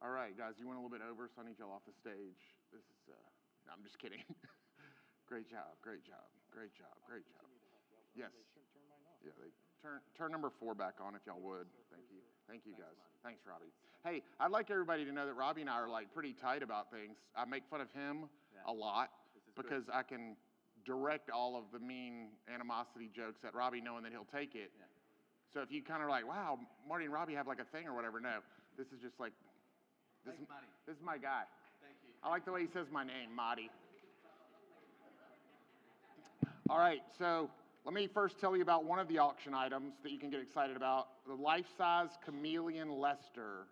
All right, guys, you went a little bit over, so I need y'all off the stage. This is, no, I'm just kidding. Great job, great job, great job, great job. Yes. Yeah, turn number 4 back on if y'all would. Thank you. Thank you, guys. Thanks, Robbie. Hey, I'd like everybody to know that Robbie and I are like pretty tight about things. I make fun of him a lot because I can direct all of the mean animosity jokes at Robbie knowing that he'll take it. Yeah. So if you kind of like, wow, Marty and Robbie have like a thing or whatever, no. This is just like, this is my guy. Thank you. I like the way he says my name, Marty. All right, so let me first tell you about one of the auction items that you can get excited about. The life-size Chameleon Lester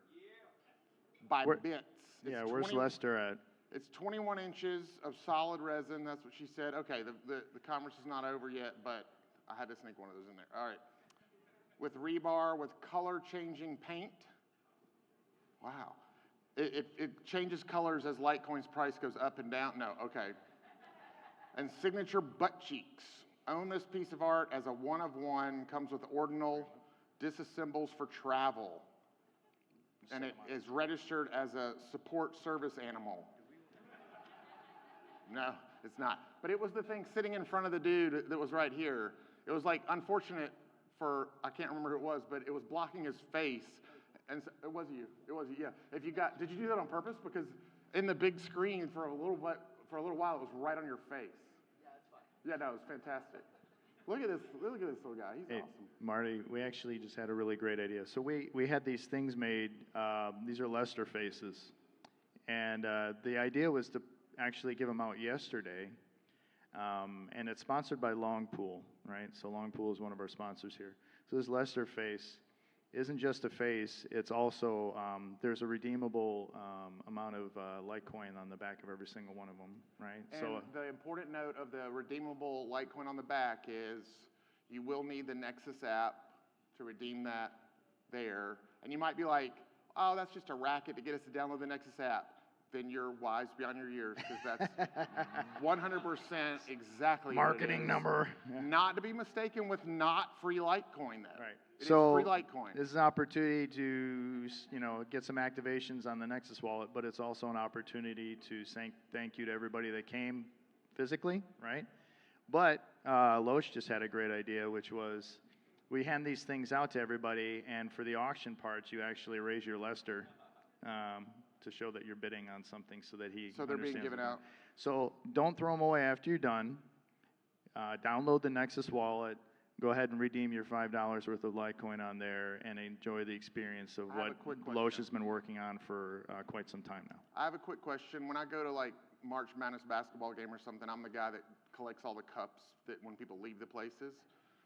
by Bits. Where's Lester at? It's 21 inches of solid resin. That's what she said. Okay, the conference is not over yet, but I had to sneak one of those in there. All right. With rebar, with color-changing paint. Wow. It changes colors as Litecoin's price goes up and down. No, okay. And signature butt cheeks. Own this piece of art as a one-of-one. Comes with ordinal disassembles for travel. And it is registered as a support service animal. No, it's not. But it was the thing sitting in front of the dude that was right here. It was like unfortunate for, I can't remember who it was, but it was blocking his face. And so, it was you, yeah. Did you do that on purpose? Because in the big screen for a little while, it was right on your face. Yeah, that's fine. Yeah, no, it was fantastic. Look at this little guy. He's awesome. Marty, we actually just had a really great idea. So we had these things made. These are Lester faces. And the idea was to actually give them out yesterday. And it's sponsored by Longpool, right? So Longpool is one of our sponsors here. So this Lester face isn't just a face. It's also, there's a redeemable amount of Litecoin on the back of every single one of them, right? And so the important note of the redeemable Litecoin on the back is you will need the Nexus app to redeem that there. And you might be like, oh, that's just a racket to get us to download the Nexus app. Then you're wise beyond your years, because that's 100% exactly marketing what it is. number. Not to be mistaken with not free Litecoin, though. Right. It so is free Litecoin. This is an opportunity to, get some activations on the Nexus wallet, but it's also an opportunity to say thank you to everybody that came physically, right? But Loesch just had a great idea, which was we hand these things out to everybody, and for the auction parts, you actually raise your Lester. To show that you're bidding on something so that he So they're being given out. So don't throw them away after you're done. Download the Nexus wallet. Go ahead and redeem your $5 worth of Litecoin on there and enjoy the experience of what Loesch has been working on for quite some time now. I have a quick question. When I go to like March Madness basketball game or something, I'm the guy that collects all the cups that when people leave the places.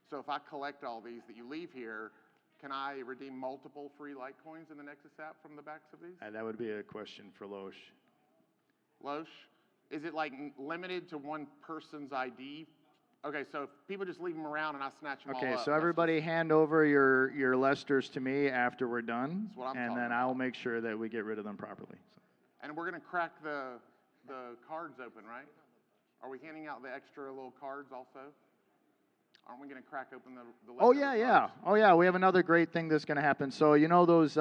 So if I collect all these that you leave here, can I redeem multiple free Litecoins in the Nexus app from the backs of these? That would be a question for Loesch. Loesch, is it like limited to one person's ID? Okay, so if people just leave them around and I snatch them all up. Okay, so everybody hand over your Lesters to me after we're done, That's what I'm and talking then about. I'll make sure that we get rid of them properly. So. And we're going to crack the cards open, right? Are we handing out the extra little cards also? Aren't we going to crack open the Oh yeah. Oh yeah, we have another great thing that's going to happen. So you know those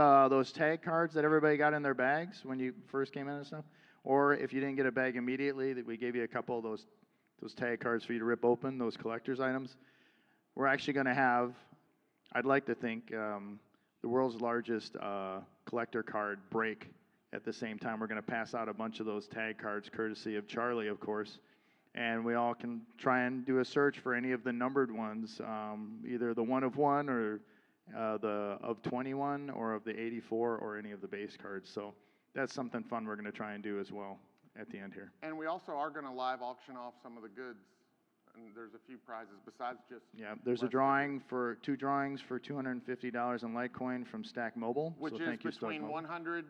tag cards that everybody got in their bags when you first came in and stuff? Or if you didn't get a bag immediately, that we gave you a couple of those tag cards for you to rip open, those collector's items. We're actually going to have, I'd like to think, the world's largest collector card break at the same time. We're going to pass out a bunch of those tag cards, courtesy of Charlie, of course. And we all can try and do a search for any of the numbered ones, either the one of one or the of 21 or of the 84 or any of the base cards. So that's something fun we're going to try and do as well at the end here. And we also are going to live auction off some of the goods. And there's a few prizes besides just... Yeah, there's a drawing for two drawings for $250 in Litecoin from Stack Mobile. Which is between $100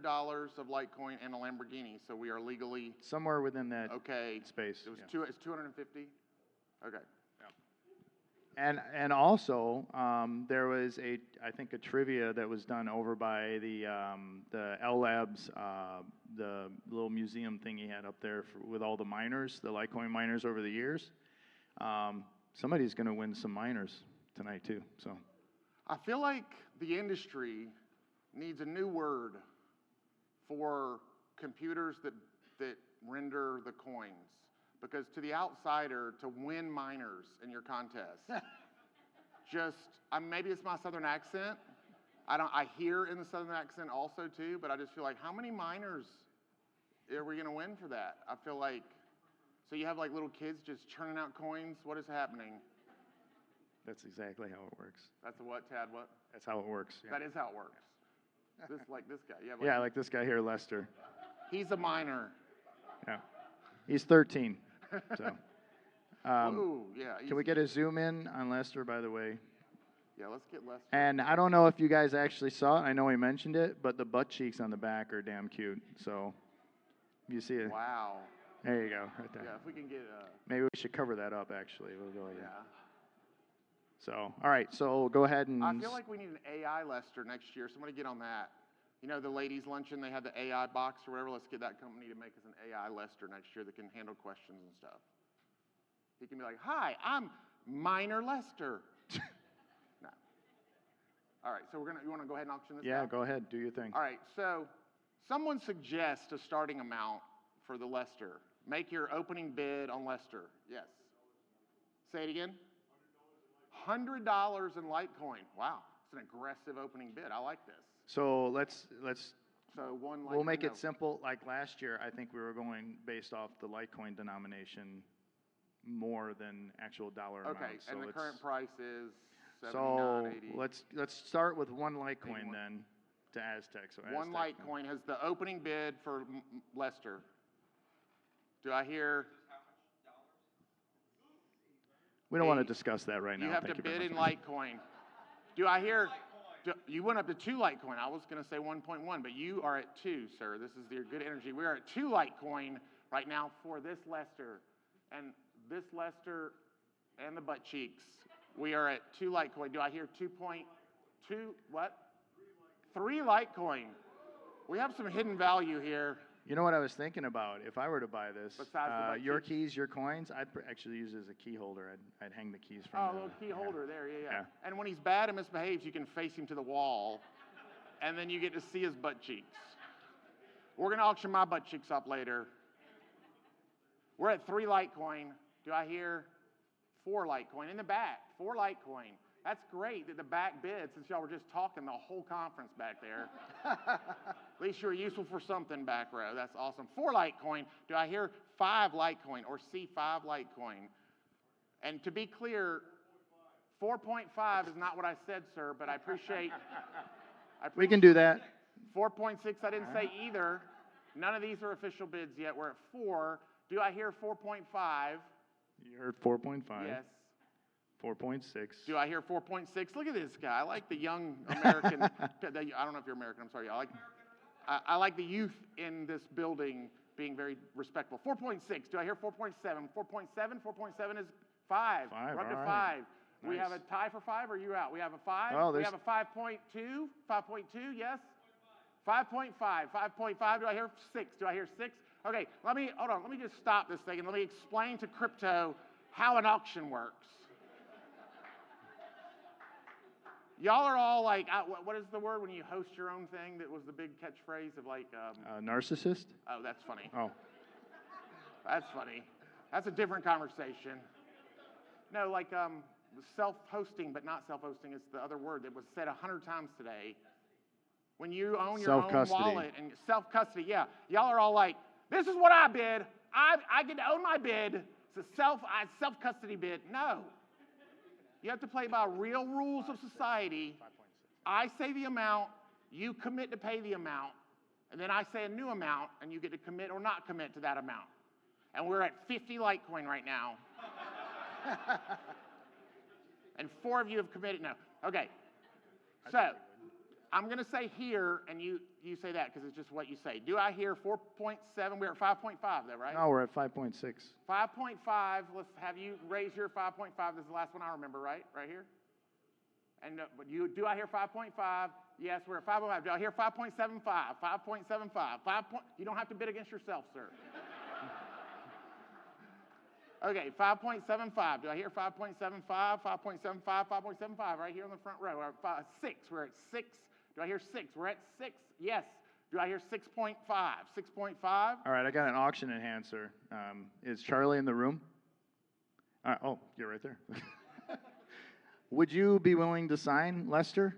of Litecoin and a Lamborghini. So we are legally... Somewhere within that space. It's 250? Okay. Yeah. And also, there was I think a trivia that was done over by the L Labs, the little museum thing he had up there with all the miners, the Litecoin miners over the years. Somebody's going to win some miners tonight too. So, I feel like the industry needs a new word for computers that render the coins. Because to the outsider, to win miners in your contest, maybe it's my Southern accent. I hear in the Southern accent also too, but I just feel like, how many miners are we going to win for that? I feel like, so you have like little kids just churning out coins. What is happening? That's exactly how it works. That's what, Tad? What? That's how it works. Yeah. That is how it works. This guy. Yeah, like this guy here, Lester. He's a minor. Yeah. He's 13. So. Ooh, yeah. Can we get a zoom in on Lester, by the way? Yeah, let's get Lester. And I don't know if you guys actually saw it. I know he mentioned it, but the butt cheeks on the back are damn cute. So you see it. Wow. There you go, right there. Yeah, if we can get maybe we should cover that up, actually. We'll go, yeah. So, all right, so go ahead and... I feel like we need an AI Lester next year. Somebody get on that. You know, the ladies' luncheon, they have the AI box or whatever. Let's get that company to make us an AI Lester next year that can handle questions and stuff. He can be like, hi, I'm Minor Lester. No. All right, so you want to go ahead and auction this out? Yeah, go ahead, do your thing. All right, so someone suggests a starting amount for the Lester. Make your opening bid on Lester. Yes. Say it again. $100 in Litecoin. Wow, it's an aggressive opening bid. I like this. So let's. So we'll make it simple. Like last year, I think we were going based off the Litecoin denomination more than actual dollar amount. Okay, so and the current price is $79.80. So let's start with one Litecoin then to Aztec. So one Litecoin has the opening bid for Lester. Do I hear? We don't want to discuss that right now. You have to bid in Litecoin. Do I hear? You went up to 2 Litecoin. I was going to say 1.1, but you are at 2, sir. This is your good energy. We are at 2 Litecoin right now for this Lester. And this Lester and the butt cheeks, we are at 2 Litecoin. Do I hear 2.2? What? 3 Litecoin. We have some hidden value here. You know what I was thinking about? If I were to buy this, your cheeks? keys, your coins, I'd actually use it as a key holder. I'd hang the keys from a little key holder there, yeah. And when he's bad and misbehaves, you can face him to the wall, and then you get to see his butt cheeks. We're going to auction my butt cheeks up later. We're at 3 Litecoin. Do I hear 4 Litecoin? In the back, 4 Litecoin. That's great that the back bid, since y'all were just talking the whole conference back there. At least you were useful for something, back row. That's awesome. 4 Litecoin. Do I hear 5 Litecoin or see 5 Litecoin? And to be clear, 4.5 is not what I said, sir, but I appreciate we can do that. 4.6, I didn't say either. None of these are official bids yet. We're at 4. Do I hear 4.5? You heard 4.5. Yes. 4.6. Do I hear 4.6? Look at this guy. I like the young American. I don't know if you're American. I'm sorry. I like the youth in this building being very respectful. 4.6. Do I hear 4.7? 4.7? 4.7 is 5. We're up to 5. Nice. We have a tie for 5, or you out? We have a 5. Oh, we have a 5.2. 5.2, yes? 5.5. 5.5. Do I hear 6? Do I hear 6? Okay, hold on. Let me just stop this thing and let me explain to crypto how an auction works. Y'all are all like, what is the word when you host your own thing that was the big catchphrase of like... narcissist? Oh, that's funny. Oh. That's funny. That's a different conversation. No, like self-hosting, but not self-hosting is the other word that was said 100 times today. When you own your own wallet and self-custody, yeah. Y'all are all like, this is what I bid. I get to own my bid. It's a self-custody bid. No. You have to play by real rules of society. I say the amount, you commit to pay the amount, and then I say a new amount, and you get to commit or not commit to that amount. And we're at 50 Litecoin right now. And 4 of you have committed. No. Okay. So I'm going to say here, and you say that because it's just what you say. Do I hear 4.7? We're at 5.5 though, right? No, we're at 5.6. 5.5. Let's have you raise your 5.5. This is the last one I remember, right? Right here. And but do I hear 5.5? Yes, we're at 5.5. Do I hear 5.75? 5.75. You don't have to bid against yourself, sir. Okay, 5.75. Do I hear 5.75? 5.75. 5.75. Right here in the front row. We're at 6. We're at 6. Do I hear 6? We're at 6. Yes. Do I hear 6.5? 6.5? All right, I got an auction in hand, sir. Is Charlie in the room? Oh, you're right there. Would you be willing to sign, Lester?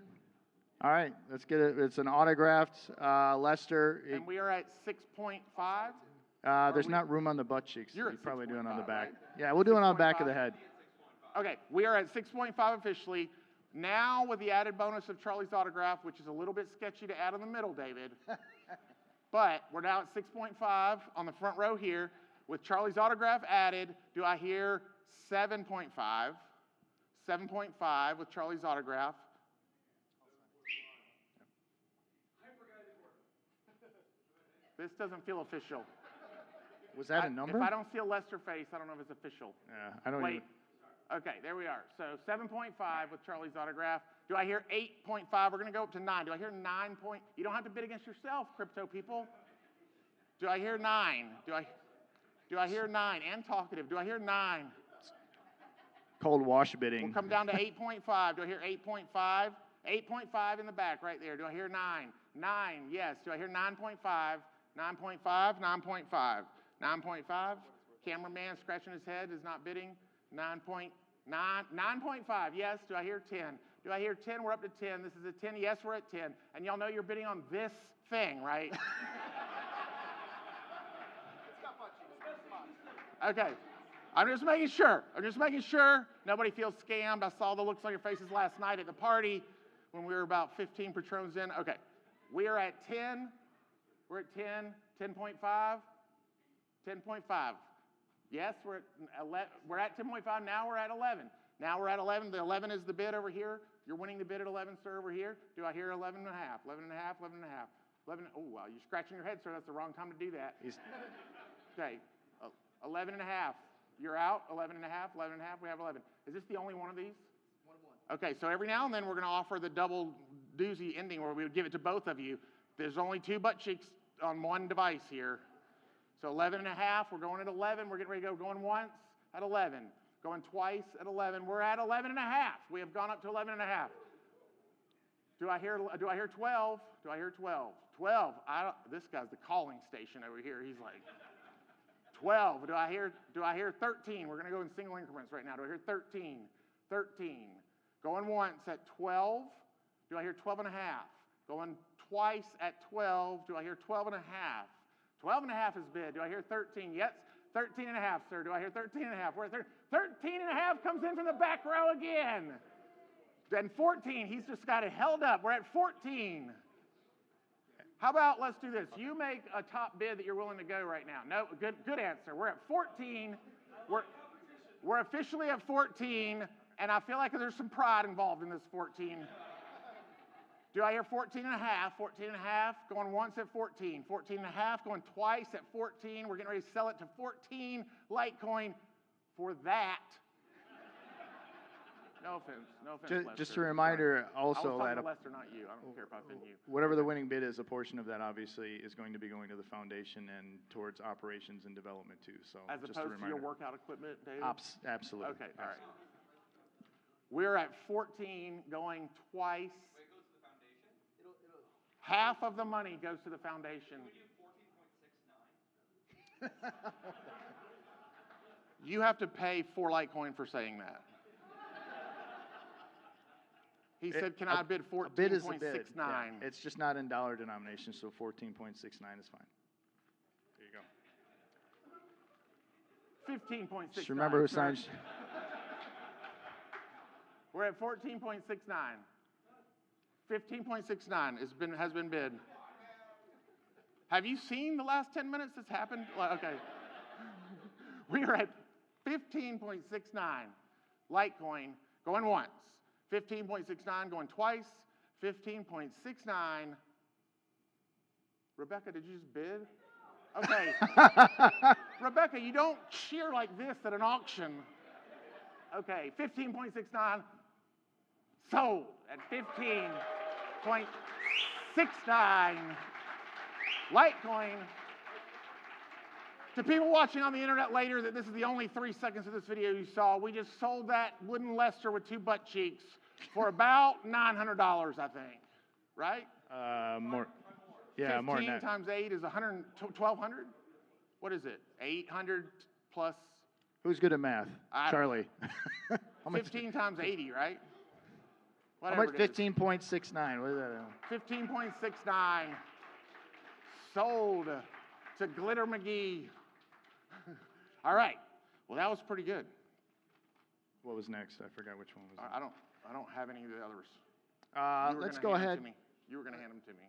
All right, let's get it. It's an autographed Lester. And we are at 6.5? There's not room on the butt cheeks. You're You at probably do it on the 6.5, back. right? Yeah, we'll do it on the back of the head. Okay, we are at 6.5 officially. Now with the added bonus of Charlie's autograph, which is a little bit sketchy to add in the middle, David. But we're now at 6.5 on the front row here. With Charlie's autograph added, do I hear 7.5? 7.5 with Charlie's autograph. This doesn't feel official. Was that a number? If I don't see a Lester face, I don't know if it's official. Yeah, I don't Wait. even... Okay, there we are. So 7.5 with Charlie's autograph. Do I hear 8.5? We're going to go up to 9. Do I hear 9 point? You don't have to bid against yourself, crypto people. Do I hear 9? Do I hear 9? And talkative. Do I hear 9? Cold wash bidding. We'll come down to 8.5. Do I hear 8.5? 8.5 in the back right there. Do I hear 9? 9, yes. Do I hear 9.5? 9.5, 9.5. 9.5. Cameraman scratching his head is not bidding. 9.9, 9.5, yes. Do I hear 10? Do I hear 10? We're up to 10. This is a 10. Yes, we're at 10. And y'all know you're bidding on this thing, right? Okay. I'm just making sure. I'm just making sure nobody feels scammed. I saw the looks on your faces last night at the party when we were about 15 patrons in. Okay. We are at 10. We're at 10. 10.5. 10.5. Yes, we're at 10.5. Now we're at 11. Now we're at 11. The 11 is the bid over here. You're winning the bid at 11, sir, over here. Do I hear 11 and a half? 11 and a half, 11 and a half. 11, oh, wow, you're scratching your head, sir. That's the wrong time to do that. Okay, 11 and a half. You're out, 11 and a half, 11 and a half. We have 11. Is this the only one of these? One of one. Okay, so every now and then we're going to offer the double doozy ending where we would give it to both of you. There's only 2 butt cheeks on one device here. So 11 and a half, we're going at 11. We're getting ready to go going once at 11. Going twice at 11. We're at 11 and a half. We have gone up to 11 and a half. Do I hear 12? Do I hear 12? 12. This guy's the calling station over here. He's like 12. Do I hear 13? We're going to go in single increments right now. Do I hear 13? 13. Going once at 12. Do I hear 12 and a half? Going twice at 12. Do I hear 12 and a half? 12 and a half is bid. Do I hear 13? Yes. 13 and a half, sir. Do I hear 13 and a half? We're at 13 and a half comes in from the back row again. Then 14. He's just got it held up. We're at 14. How about, let's do this. You make a top bid that you're willing to go right now. No, good answer. We're at 14. We're officially at 14, and I feel like there's some pride involved in this 14. Do I hear 14 and a half? 14 and a half, going once at 14. 14 and a half, going twice at 14. We're getting ready to sell it to 14 Litecoin for that. No offense, Lester. Just a reminder also I was talking that to Lester, not you. I don't care if I offend you. Whatever the winning bid is, a portion of that obviously is going to be going to the foundation and towards operations and development too. So as just opposed a to reminder. your workout equipment, David? Absolutely. Okay, all right. We're at 14, going twice. Wait, it goes to the foundation? Half of the money goes to the foundation. We do 14.69. You have to pay 4 Litecoin for saying that. He said, can I bid 14.69? A bid is a bid. Yeah. It's just not in dollar denomination, so 14.69 is fine. There you go. 15.69. Just remember who signs. We're at 14.69. 15.69 has been bid. Have you seen the last 10 minutes that's happened? Okay. We are at 15.69 Litecoin going once. 15.69 going twice. 15.69. Rebecca, did you just bid? Okay. Rebecca, you don't cheer like this at an auction. Okay, 15.69 sold at 15.69 Litecoin. To people watching on the internet later that this is the only 3 seconds of this video you saw, we just sold that wooden Lester with 2 butt cheeks for about $900, I think. Right? More. Yeah, more than 15 that. times 8 is 100, 1,200? What is it? 800 plus? Who's good at math? I don't Charlie. How much? 15 times 80, right? How Whatever much? it is. 15.69. What is that? 15.69 sold to Glitter McGee. All right. Well, that was pretty good. What was next? I forgot which one was it. I don't have any of the others. Let's go ahead. You were going to hand them to me.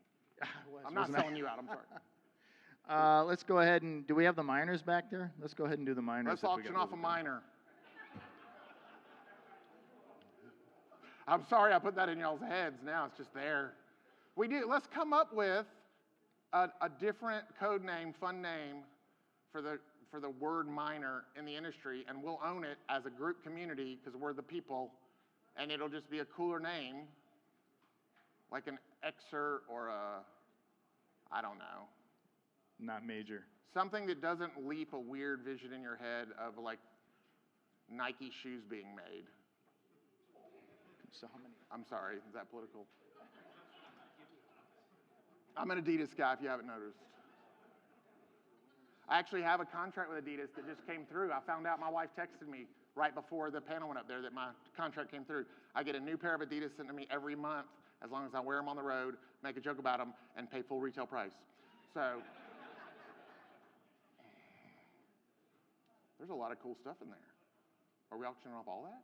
Was, I'm not wasn't I? selling you out. I'm sorry. Let's go ahead and, do we have the miners back there? Let's go ahead and do the miners. Let's if we auction got off a those. miner. I'm sorry I put that in y'all's heads. Now it's just there. Let's come up with a different code name, fun name for the word miner in the industry, and we'll own it as a group community because we're the people, and it'll just be a cooler name, like an Xer or I don't know. Not major. Something that doesn't leap a weird vision in your head of like Nike shoes being made. So how many? I'm sorry, is that political? I'm an Adidas guy, if you haven't noticed. I actually have a contract with Adidas that just came through. I found out, my wife texted me right before the panel went up there that my contract came through. I get a new pair of Adidas sent to me every month as long as I wear them on the road, make a joke about them, and pay full retail price. So there's a lot of cool stuff in there. Are we auctioning off all that?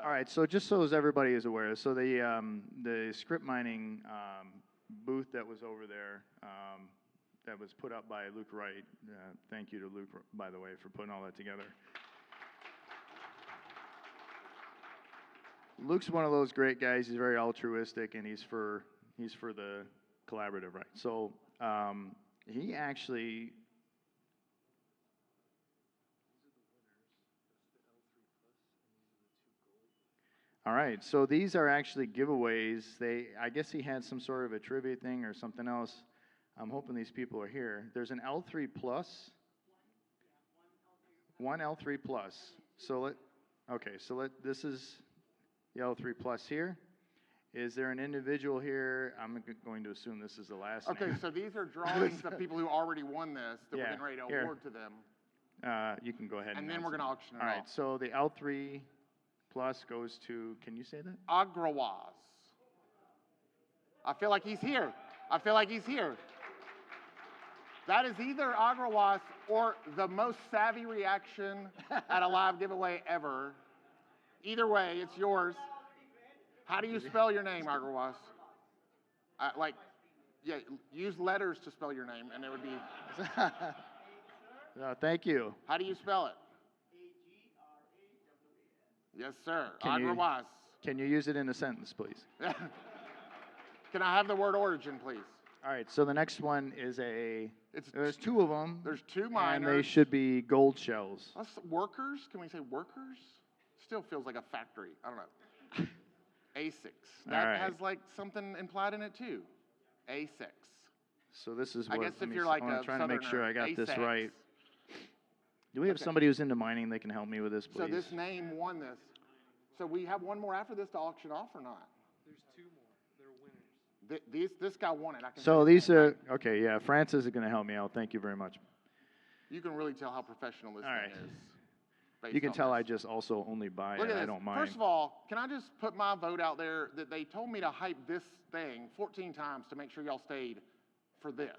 All right, so just so as everybody is aware, so the script mining booth that was over there, that was put up by Luke Wright. Thank you to Luke, by the way, for putting all that together. Luke's one of those great guys. He's very altruistic, and he's for the collaborative, right? So he actually. All right, so these are actually giveaways. I guess he had some sort of a trivia thing or something else. I'm hoping these people are here. There's an L3 Plus. One L3 Plus. This is the L3 Plus here. Is there an individual here? I'm going to assume this is the last Okay, name. so these are drawings of people who already won this that we're Yeah, getting ready to here. award to them. You can go ahead And then announce we're going to them. auction it All right, off. so the L3 Plus goes to, can you say that? Agrawaz. I feel like he's here. That is either Agrawaz or the most savvy reaction at a live giveaway ever. Either way, it's yours. How do you spell your name, Agrawaz? Use letters to spell your name, and it would be. Thank you. How do you spell it? Yes, sir. Can you- Agrawaz. Can you use it in a sentence, please? Can I have the word origin, please? All right, so the next one is there's two of them. There's two And miners. they should be gold shells. Workers? Can we say workers? Still feels like a factory. I don't know. ASICs. That right. has like something implied in it too. ASICs. So this is I what, guess let if me you're s- like I'm a trying to make sure I got this Southerner, right. Do we have Okay. somebody who's into mining that can help me with this, please? So this name won this. So we have one more after this to auction off or not? There's two more. They're winners. This guy won it. I can So say his these name, are, right? okay, yeah, Francis is going to help me out. Thank you very much. You can really tell how professional this All thing right. is. based You can on tell this. I just also only buy Look it. at I this. don't mind. First of all, can I just put my vote out there that they told me to hype this thing 14 times to make sure y'all stayed for this.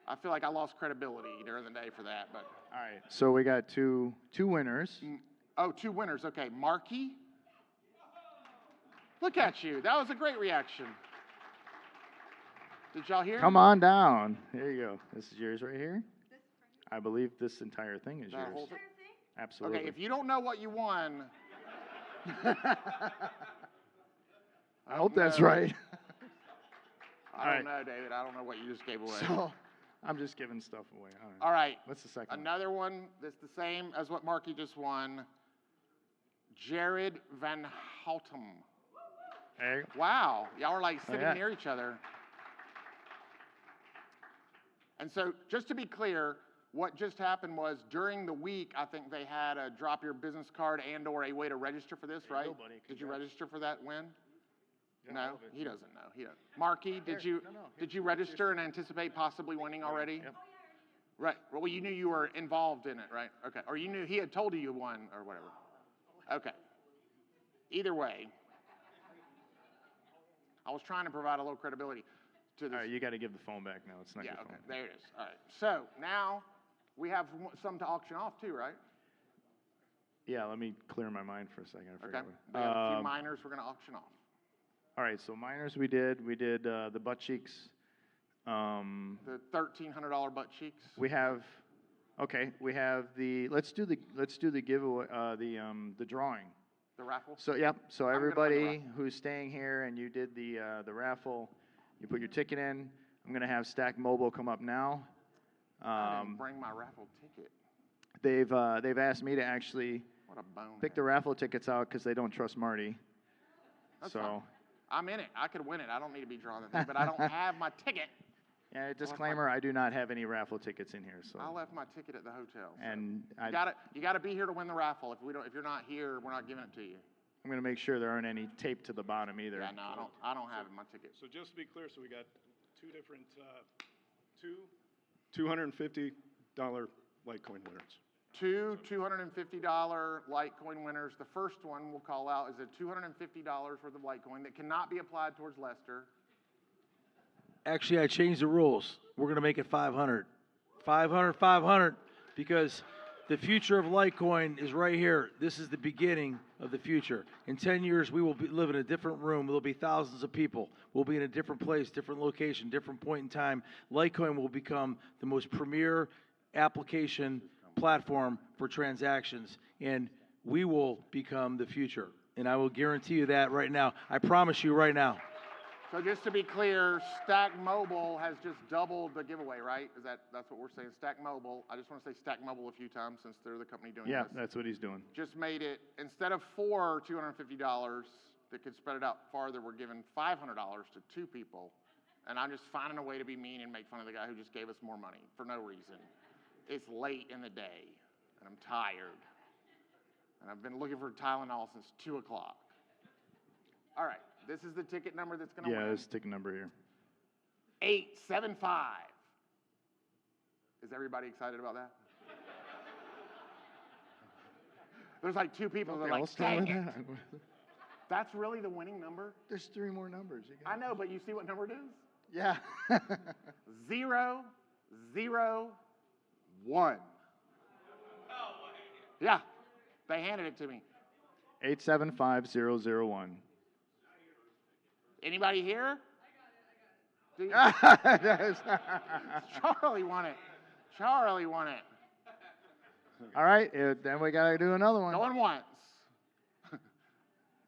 I feel like I lost credibility during the day for that, but. All right, so we got two winners. Oh, two winners. Okay, Markey. Look at you. That was a great reaction. Did y'all hear? Come on down. Here you go. This is yours right here. I believe this entire thing is That yours. whole thing? Absolutely. Okay, if you don't know what you won. I hope that's know. right. I don't know, David. I don't know what you just gave away. So, I'm just giving stuff away. All right. All right. What's the second one? Another one that's the same as what Markey just won. Jared Van Houten. Hey. Wow. Y'all are like sitting yeah. near each other. And so, just to be clear, what just happened was during the week, I think they had a drop your business card and or a way to register for this, right? Nobody. Did you register for that win? Yeah, No, all of it. he doesn't know. He doesn't. Marky, did Here, you no, no, here. did you register and anticipate possibly winning already? Yep. Right. Well, you knew you were involved in it, right? Okay. Or you knew he had told you won or whatever. Okay. Either way, I was trying to provide a little credibility to this. All right, you got to give the phone back now. It's not Yeah, your okay. phone. There it is. All right. So now we have some to auction off too, right? Yeah, let me clear my mind for a second. I Okay. forgot We have a few minors we're going to auction off. All right, so minors we did the butt cheeks. The $1,300 butt cheeks. We have the let's do the giveaway the drawing. The raffle. So yep. So I'm gonna run the everybody raffle. who's staying here and you did the raffle, you put your ticket in. I'm gonna have Stack Mobile come up now. I didn't bring my raffle ticket. They've asked me to actually What a bone. pick the raffle tickets out because they don't trust Marty. That's so fine. I'm in it. I could win it. I don't need to be drawing the thing, but I don't have my ticket. yeah, disclaimer: I do not have any raffle tickets in here. So I left my ticket at the hotel. So and you gotta be here to win the raffle. If you're not here, we're not giving it to you. I'm gonna make sure there aren't any taped to the bottom either. Yeah, no, I don't have my ticket. So just to be clear, so we got two different, two $250 Litecoin winners. Two $250 Litecoin winners. The first one we'll call out is a $250 worth of Litecoin that cannot be applied towards Lester. Actually, I changed the rules. We're going to make it 500. 500, because the future of Litecoin is right here. This is the beginning of the future. In 10 years, we will live in a different room. There'll be thousands of people. We'll be in a different place, different location, different point in time. Litecoin will become the most premier application platform for transactions, and we will become the future. And I will guarantee you that right now. I promise you right now. So just to be clear, Stack Mobile has just doubled the giveaway, right? That's what we're saying? Stack Mobile. I just want to say Stack Mobile a few times since they're the company doing Yeah, this. that's what he's doing. Just made it, instead of four $250 that could spread it out farther, we're giving $500 to two people. And I'm just finding a way to be mean and make fun of the guy who just gave us more money for no reason. It's late in the day, and I'm tired. And I've been looking for Tylenol since 2 o'clock. All right, this is the ticket number that's going to win. Yeah, this ticket number here. 875. Is everybody excited about that? There's like two people that are like, dang it. That's really the winning number? There's three more numbers. I know, but you see what number it is? Yeah. 0, 0, 1. Yeah, they handed it to me. 875001. Anybody here? Do you- All Charlie won it. Charlie won it. right, then we got to do another one. Going once.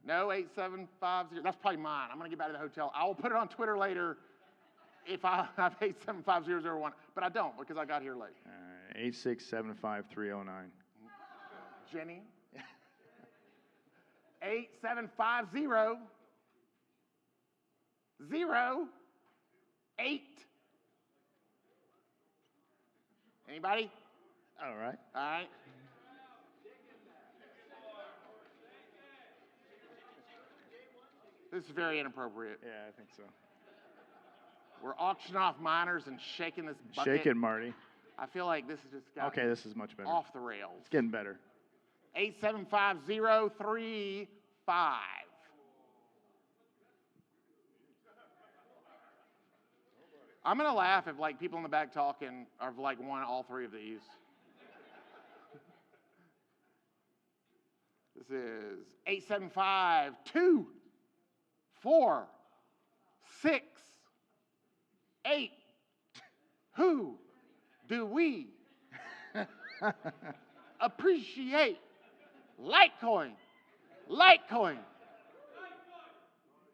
No, 8750. That's probably mine. I'm going to get back to the hotel. I will put it on Twitter later if I have 875001, but I don't because I got here late. 8675309. Jenny. 8750 08. Anybody? All right. All right. This is very inappropriate. Yeah, I think so. We're auctioning off miners and shaking this bucket. Shake it, Marty. I feel like this is just got Okay, this is much better. off the rails. It's getting better. 875035. I'm gonna laugh if like people in the back talking have like won all three of these. This is 875 4 6 8. Who do we appreciate? Litecoin. Litecoin.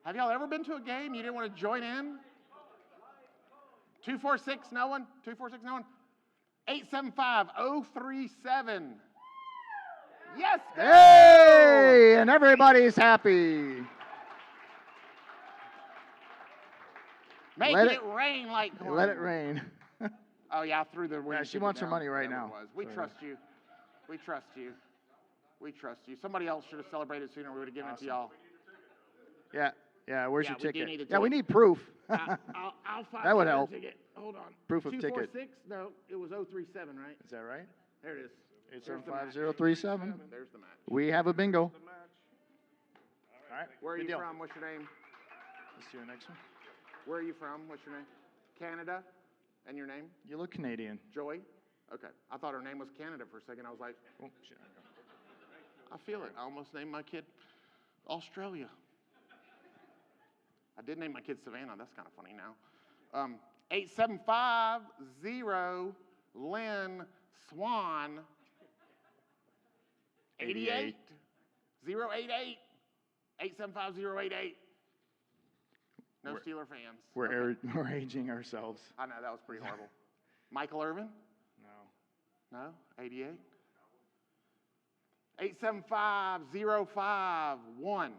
Have y'all ever been to a game you didn't want to join in? 246, no one? 246, no one? 875037. Yes, go! Hey, and everybody's happy. Making Let it rain Litecoin. Let it rain. Oh, yeah, I threw the winning she ticket wants her down, money right whatever now. it was. We So, trust you. We trust you. We trust you. Somebody else should have celebrated sooner. We would have given it to y'all. Yeah, Yeah, where's Yeah, your we do ticket? need a Yeah, we ticket. need proof. I'll find That would your help. ticket. Hold on. Proof of ticket. 246? No, it was 037, right? Is that right? There it is. There's the match. 875037. There's the match. We have a bingo. All right. Where are good you deal. from? What's your name? Let's do the next one. Where are you from? What's your name? Canada? And your name? You look Canadian. Joy? Okay. I thought her name was Canada for a second. I was like, Oh, shit. I feel it. I almost named my kid Australia. I did name my kid Savannah. That's kind of funny now. 8750 Lynn Swan 88 088 875-088. No Steeler fans. We're aging ourselves. I know, that was pretty horrible. Michael Irvin? No. No? 88? 875051.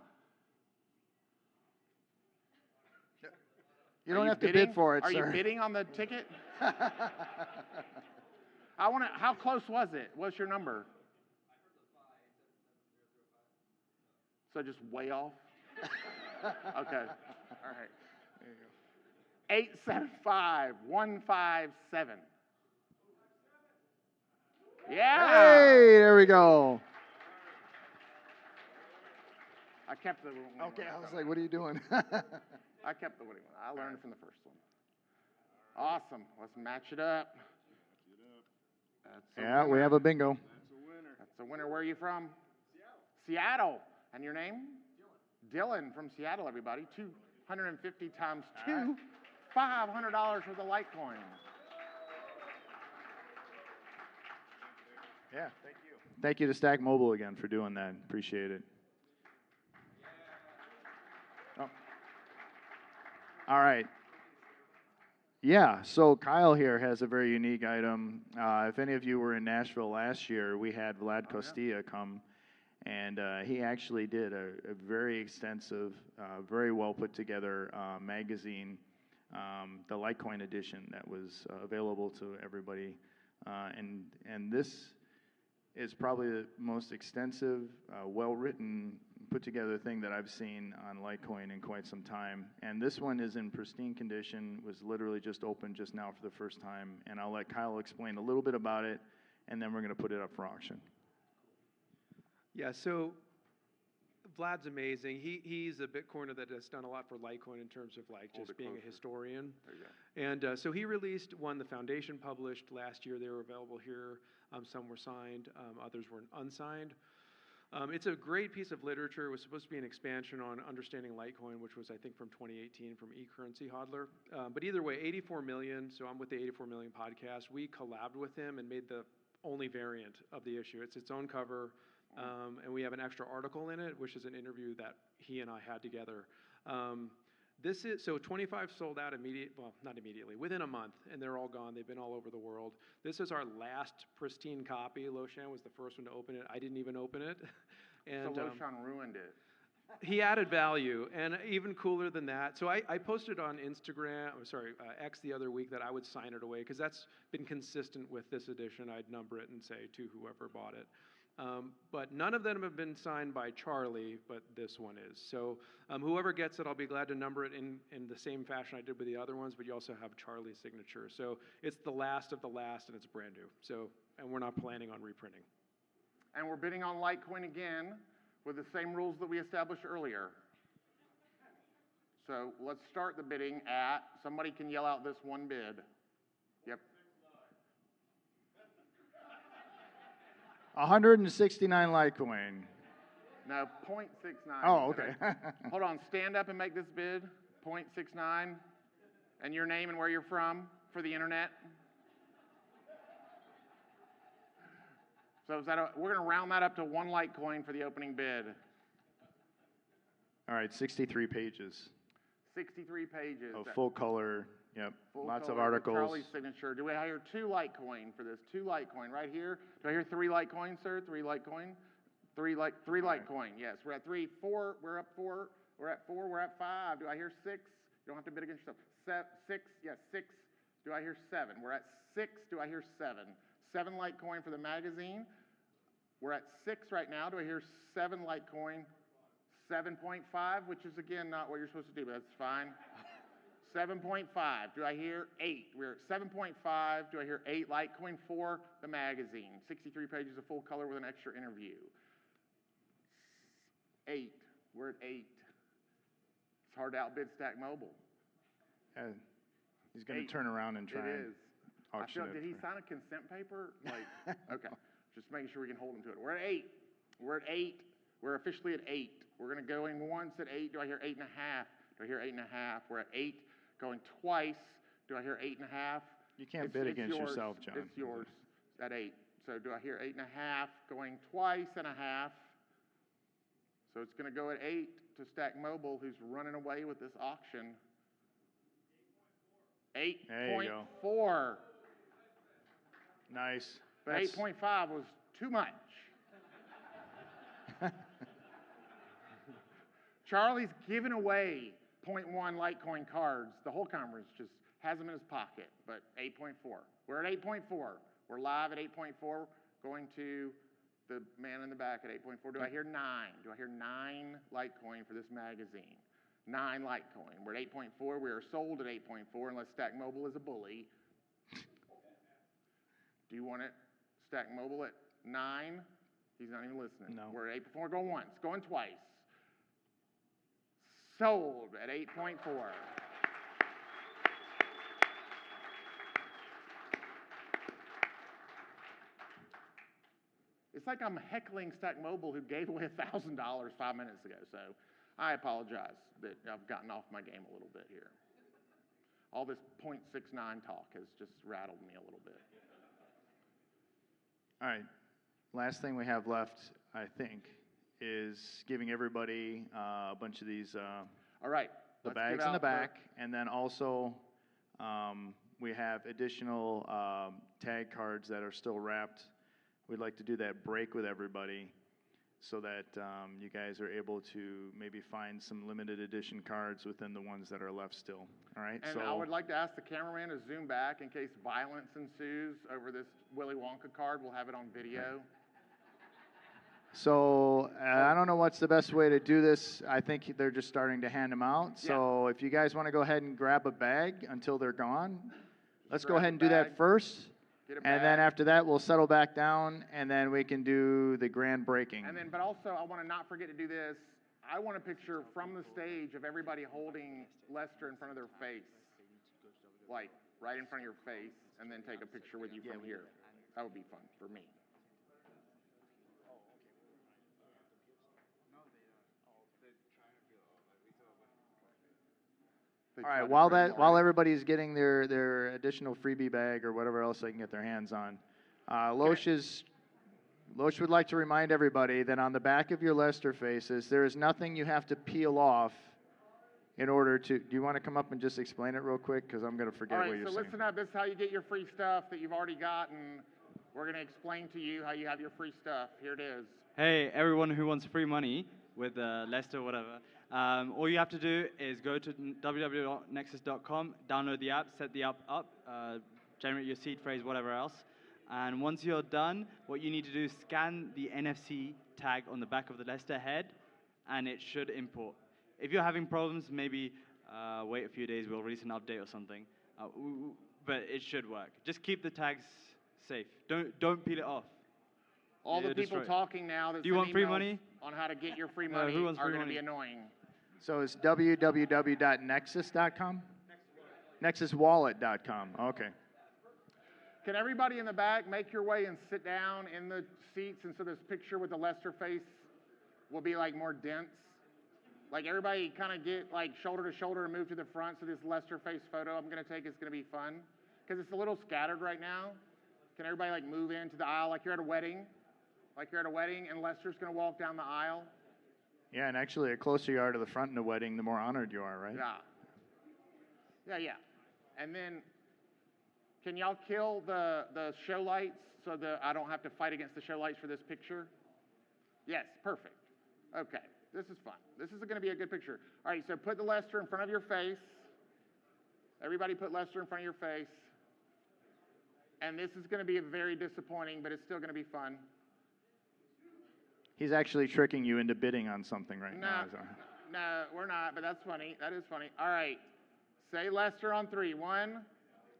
You don't have to bid for it, Are sir. you bidding on the ticket? I want to. How close was it? What's your number? So just way off. Okay. All right. There you go. 875157. Yeah. Hey, there we go. I kept the. Okay, I was like, what are you doing? I kept the winning one. I learned from the first one. Awesome. Let's match it up. That's Yeah, we winner. have a bingo. That's a winner. Where are you from? Seattle. And your name? Dylan from Seattle, everybody. 250 times 2, $500 for the Litecoin. Yeah, thank you. Thank you to Stack Mobile again for doing that. Appreciate it. Oh. All right. Yeah, so Kyle here has a very unique item. If any of you were in Nashville last year, we had Vlad Costea come, and he actually did a very extensive, very well put together magazine, the Litecoin edition that was available to everybody. And this is probably the most extensive, well-written, put-together thing that I've seen on Litecoin in quite some time. And this one is in pristine condition, was literally just opened just now for the first time. And I'll let Kyle explain a little bit about it, and then we're going to put it up for auction. Yeah, so Vlad's amazing. He's a Bitcoiner that has done a lot for Litecoin in terms of like just being a historian. There you go. And so he released one the foundation published last year. They were available here. Some were signed, others were unsigned. It's a great piece of literature. It was supposed to be an expansion on understanding Litecoin, which was, I think, from 2018 from eCurrency Hodler. But either way, 84 million, so I'm with the 84 Million podcast. We collabed with him and made the only variant of the issue. It's its own cover, and we have an extra article in it, which is an interview that he and I had together. This is, so 25 sold out not immediately, within a month, and they're all gone. They've been all over the world. This is our last pristine copy. Loshan was the first one to open it. I didn't even open it. And So Loshan ruined it. he added value, and even cooler than that. So I posted on Instagram, X the other week that I would sign it away, because that's been consistent with this edition. I'd number it and say to whoever bought it. But none of them have been signed by Charlie, but this one is. So whoever gets it, I'll be glad to number it in the same fashion I did with the other ones, but you also have Charlie's signature. So it's the last of the last, and it's brand new. So, and we're not planning on reprinting. And we're bidding on Litecoin again with the same rules that we established earlier. So let's start the bidding at, somebody can yell out this one bid. Yep. 169 Litecoin. No, 0.69. Oh, okay. Hold on, stand up and make this bid. 0.69. And your name and where you're from for the internet. So is that we're going to round that up to 1 Litecoin for the opening bid. All right, 63 pages 63 pages. of full color. Yep, Full lots of color with articles. Charlie's signature. Do I hear 2 Litecoin for this? 2 Litecoin right here. Do I hear 3 Litecoin, sir? 3 Litecoin? 3 Litecoin. Yes, we're at 3. 4. We're at 4. We're at 4. We're at 5. Do I hear 6? You don't have to bid against yourself. 6. Yes, 6. Do I hear 7? We're at 6. Do I hear 7? 7 Litecoin for the magazine. We're at 6 right now. Do I hear 7 Litecoin? 7.5, which is again not what you're supposed to do, but that's fine. 7.5, do I hear 8? We're at 7.5, do I hear 8? Litecoin 4, the magazine. 63 pages of full color with an extra interview. 8, we're at 8. It's hard to outbid Stack Mobile. He's going to 8. turn around and try It and is. auction it. Did he sign a consent paper? Like, okay, just making sure we can hold him to it. We're at 8. We're at 8. We're officially at 8. We're going to go in once at 8. Do I hear 8.5? Do I hear 8.5? We're at 8. Going twice. Do I hear 8.5? You can't bid against yourself, John. It's yours at 8. So do I hear 8.5? Going twice and a half. So it's going to go at 8 to Stack Mobile, who's running away with this auction. 8.4. Nice. But 8.5 was too much. Charlie's giving away 0.1 Litecoin cards. The whole conference just has them in his pocket, but 8.4. We're at 8.4. We're live at 8.4, going to the man in the back at 8.4. Do I hear 9? Do I hear 9 Litecoin for this magazine? 9 Litecoin. We're at 8.4. We are sold at 8.4 unless Stack Mobile is a bully. Do you want it Stack Mobile at 9? He's not even listening. No. We're at 8.4. Going once. Going twice. Sold at 8.4. It's like I'm heckling Stack Mobile, who gave away $1,000 5 minutes ago. So I apologize that I've gotten off my game a little bit here. All this 0.69 talk has just rattled me a little bit. All right. Last thing we have left, I think, is giving everybody a bunch of these All right. the let's bags give in the out back, and then also we have additional tag cards that are still wrapped. We'd like to do that break with everybody so that you guys are able to maybe find some limited edition cards within the ones that are left still. All right. And I would like to ask the cameraman to zoom back in case violence ensues over this Willy Wonka card. We'll have it on video. So I don't know what's the best way to do this. I think they're just starting to hand them out. So if you guys want to go ahead and grab a bag until they're gone, let's go grab ahead a and do that bag, first. Get a And then bag. after that, we'll settle back down, and then we can do the grand breaking. And then, but also, I want to not forget to do this. I want a picture from the stage of everybody holding Lester in front of their face, like right in front of your face, and then take a picture with you from here. That would be fun for me. They All tried right, to while everybody's getting their additional freebie bag or whatever else they can get their hands on, Loesch would like to remind everybody that on the back of your Lester faces, there is nothing you have to peel off in order to. Do you want to come up and just explain it real quick? Because I'm going to forget All right, what you're so saying. listen up. This is how you get your free stuff that you've already gotten. We're going to explain to you how you have your free stuff. Here it is. Hey, everyone who wants free money with Lester or whatever, all you have to do is go to www.nexus.com, download the app, set the app up, generate your seed phrase, whatever else. And once you're done, what you need to do is scan the NFC tag on the back of the Lester head, and it should import. If you're having problems, maybe wait a few days, we'll release an update or something. But it should work. Just keep the tags safe. Don't peel it off. All the people destroy it. talking now that Do you send want free emails money? on how to get your free who money wants are free going to money? be annoying. So it's www.nexus.com? Nexuswallet.com. Okay. Can everybody in the back make your way and sit down in the seats, and so this picture with the Lester face will be like more dense? Like everybody kind of get like shoulder to shoulder and move to the front, so this Lester face photo I'm going to take is going to be fun. Because it's a little scattered right now. Can everybody like move into the aisle like you're at a wedding? Like you're at a wedding and Lester's going to walk down the aisle? Yeah, and actually, the closer you are to the front in the wedding, the more honored you are, right? Yeah. And then, can y'all kill the show lights so that I don't have to fight against the show lights for this picture? Yes, perfect. Okay, this is fun. This is going to be a good picture. All right, so put the Lester in front of your face. Everybody put Lester in front of your face. And this is going to be very disappointing, but it's still going to be fun. He's actually tricking you into bidding on something right No, now. no, we're not, but that's funny. That is funny. All right. Say Lester on 3. 1,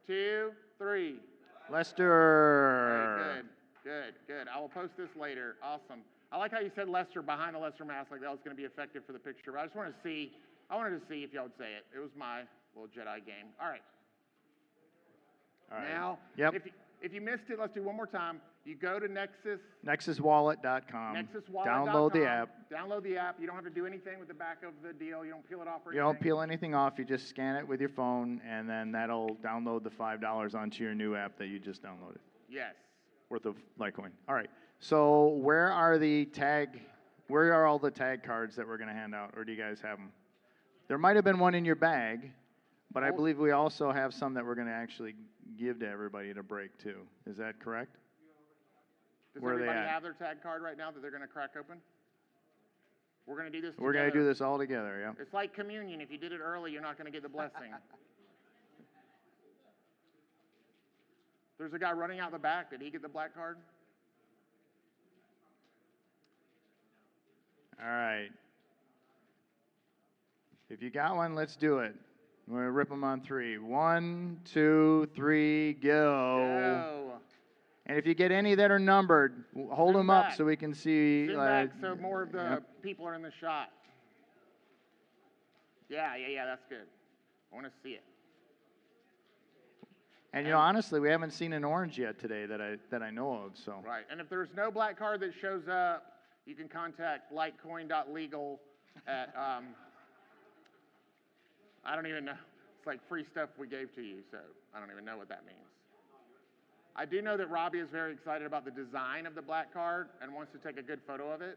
2, 3. Lester. Hey, good. I will post this later. Awesome. I like how you said Lester behind the Lester mask, like that was going to be effective for the picture. But I wanted to see if y'all would say it. It was my little Jedi game. All right. All right. Now, Yep. if you missed it, let's do one more time. You go to Nexus. NexusWallet.com. NexusWallet.com. Download the app. Download the app. You don't have to do anything with the back of the deal. You don't peel it off or You anything. don't peel anything off. You just scan it with your phone, and then that'll download the $5 onto your new app that you just downloaded. Yes. Worth of Litecoin. All right. So where are all the tag cards that we're going to hand out, or do you guys have them? There might have been one in your bag, but I believe we also have some that we're going to actually give to everybody to break too. Is that correct? Does Where are they everybody at? have their tag card right now that they're going to crack open? We're going to do this We're going to do together. this all together, yeah. It's like communion. If you did it early, you're not going to get the blessing. There's a guy running out the back. Did he get the black card? All right. If you got one, let's do it. We're going to rip them on 3. 1, 2, 3, go. Go. And if you get any that are numbered, hold Zoom them up back. so we can see. Zoom back so more of the yep. people are in the shot. Yeah, that's good. I want to see it. And honestly, we haven't seen an orange yet today that I know of. So. Right, and if there's no black card that shows up, you can contact litecoin.legal at, I don't even know. It's like free stuff we gave to you, so I don't even know what that means. I do know that Robbie is very excited about the design of the black card and wants to take a good photo of it.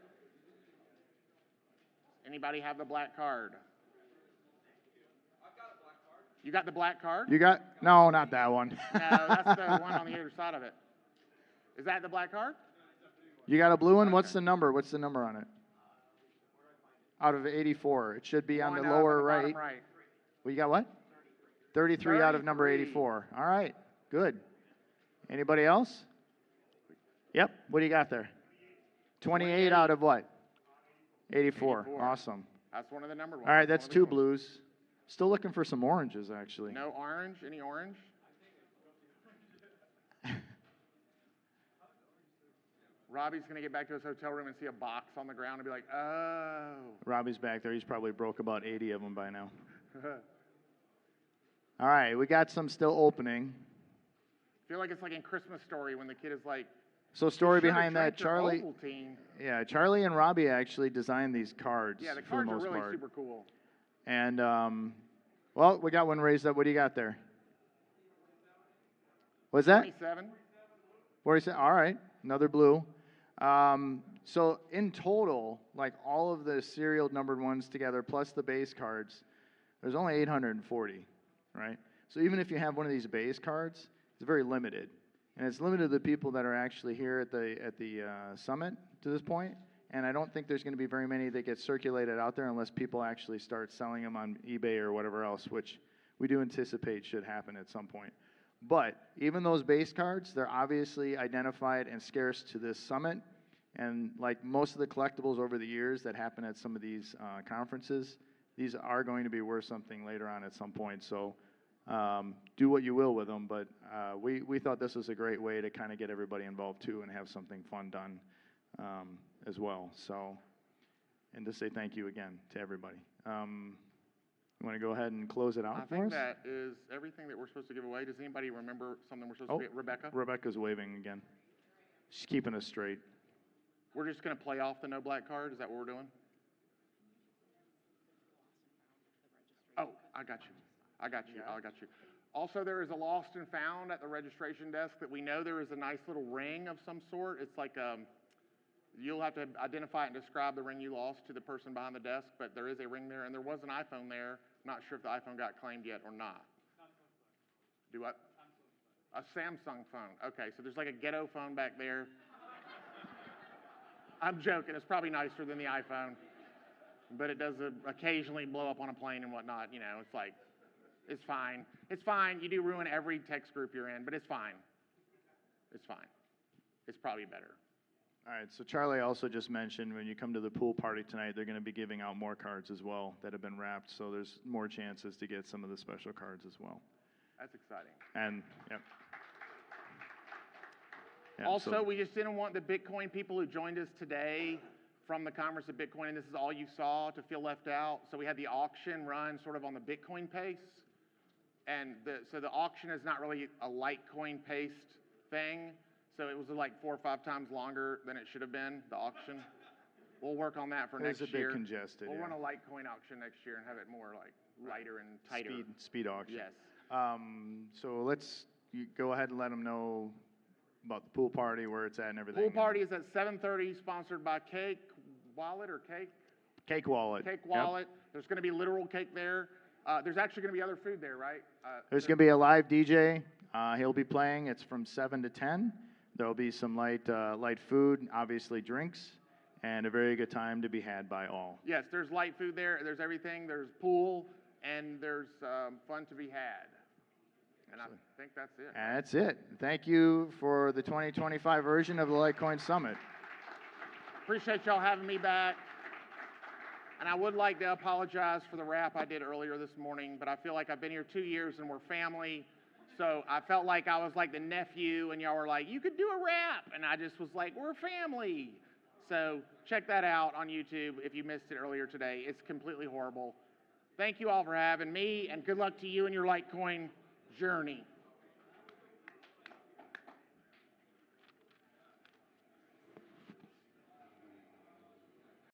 Anybody have the black card? You got the black card? No, not that one. No, that's the one on the other side of it. Is that the black card? You got a blue one? What's the number? What's the number on it? Out of 84. It should be on the One up lower on the bottom right. right. Well, you got what? 33 out of number 84. All right, good. Anybody else? Yep, what do you got there? 28 out of what? 84. 84. Awesome. That's one of the numbered ones. All right, that's One of the 2 good ones. blues. Still looking for some oranges, actually. No orange? Any orange? Robbie's going to get back to his hotel room and see a box on the ground and be like, oh. Robbie's back there. He's probably broke about 80 of them by now. All right, we got some still opening. I feel like it's like in Christmas Story when the kid is like, So story "Should've behind that, drank your Charlie. Ovaltine." Yeah, Charlie and Robbie actually designed these cards. Yeah, the for the cards are most really part. super cool. And well, we got one raised up. What do you got there? What's that? 27. 47. All right, another blue. So in total, like all of the serial numbered ones together, plus the base cards, there's only 840, right? So even if you have one of these base cards, it's very limited, and it's limited to the people that are actually here at the summit to this point. And I don't think there's going to be very many that get circulated out there unless people actually start selling them on eBay or whatever else, which we do anticipate should happen at some point. But even those base cards, they're obviously identified and scarce to this summit. And like most of the collectibles over the years that happen at some of these conferences, these are going to be worth something later on at some point. So do what you will with them. But we thought this was a great way to kind of get everybody involved too and have something fun done as well. So, and to say thank you again to everybody. You want to go ahead and close it out I for think us? that is everything that we're supposed to give away. Does anybody remember something we're supposed to get? Rebecca? Rebecca's waving again. She's keeping us straight. We're just going to play off the no black card? Is that what we're doing? Oh, I got you. Also, there is a lost and found at the registration desk that we know there is a nice little ring of some sort. It's like you'll have to identify it and describe the ring you lost to the person behind the desk, but there is a ring there, and there was an iPhone there. Not sure if the iPhone got claimed yet or not. Do what? A Samsung phone. Okay, so there's like a ghetto phone back there. I'm joking. It's probably nicer than the iPhone, but it does occasionally blow up on a plane and whatnot. You know, it's like, it's fine. It's fine. You do ruin every text group you're in, but it's fine. It's fine. It's probably better. All right, so Charlie also just mentioned when you come to the pool party tonight, they're going to be giving out more cards as well that have been wrapped, so there's more chances to get some of the special cards as well. That's exciting. And, yep. Yep, Also, so- we just didn't want the Bitcoin people who joined us today from the Conference of Bitcoin, and this is all you saw, to feel left out. So we had the auction run sort of on the Bitcoin pace. And so the auction is not really a Litecoin paced thing. So it was like 4 or 5 times longer than it should have been, the auction. We'll work on that for next year. It was a bit congested, We'll yeah. run a Litecoin auction next year and have it more like lighter and tighter. Speed auction. Yes. So you go ahead and let them know about the pool party, where it's at and everything. Pool party is at 7:30, sponsored by Cake Wallet or Cake? Cake Wallet. Cake Yep. Wallet. There's going to be literal cake there. There's actually going to be other food there, right? There's going to be a live DJ. He'll be playing. It's from 7 to 10. There'll be some light food, obviously drinks, and a very good time to be had by all. Yes, there's light food there. There's everything. There's pool, and there's fun to be had. And I think that's it. And that's it. Thank you for the 2025 version of the Litecoin Summit. Appreciate y'all having me back. And I would like to apologize for the rap I did earlier this morning, but I feel like I've been here 2 years and we're family. So I felt like I was like the nephew, and y'all were like, you could do a rap. And I just was like, we're family. So check that out on YouTube if you missed it earlier today. It's completely horrible. Thank you all for having me, and good luck to you and your Litecoin journey.